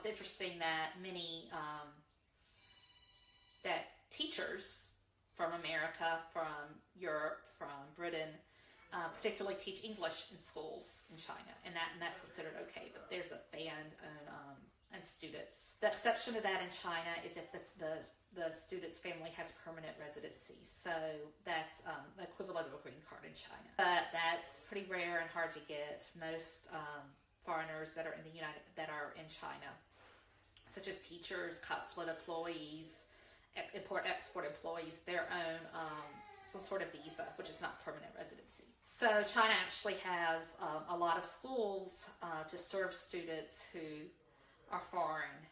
interesting that many that teachers from America, from Europe, from Britain, particularly teach English in schools in China, and that's considered okay. But there's a ban on students. The exception to that in China is if the student's family has permanent residency. So that's the equivalent of a green card in China. But that's pretty rare and hard to get. Most foreigners that are in China, such as teachers, consulate employees, import-export employees, their own some sort of visa, which is not permanent residency. So China actually has a lot of schools to serve students who are foreign,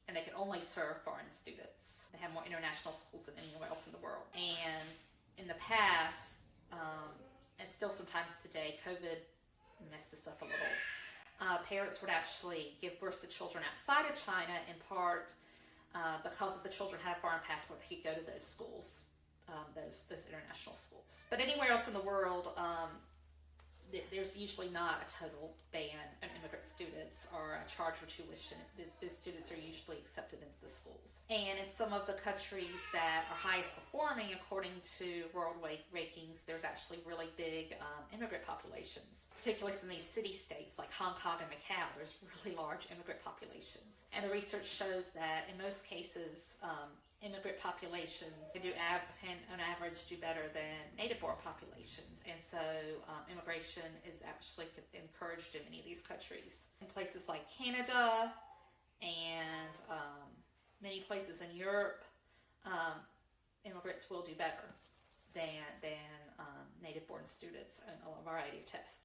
and they can only serve foreign students. They have more international schools than anywhere else in the world. And in the past, and still sometimes today, COVID messed this up a little. Parents would actually give birth to children outside of China, in part because if the children had a foreign passport, they could go to those schools, those international schools. But anywhere else in the world, there's usually not a total ban on immigrant students or a charge for tuition. The students are usually accepted into the schools. And in some of the countries that are highest performing according to world rankings, there's actually really big immigrant populations, particularly in these city-states like Hong Kong and Macau. There's really large immigrant populations. And the research shows that in most cases, immigrant populations can on average do better than native-born populations, and so immigration is actually encouraged in many of these countries. In places like Canada and many places in Europe, immigrants will do better than native-born students on a variety of tests.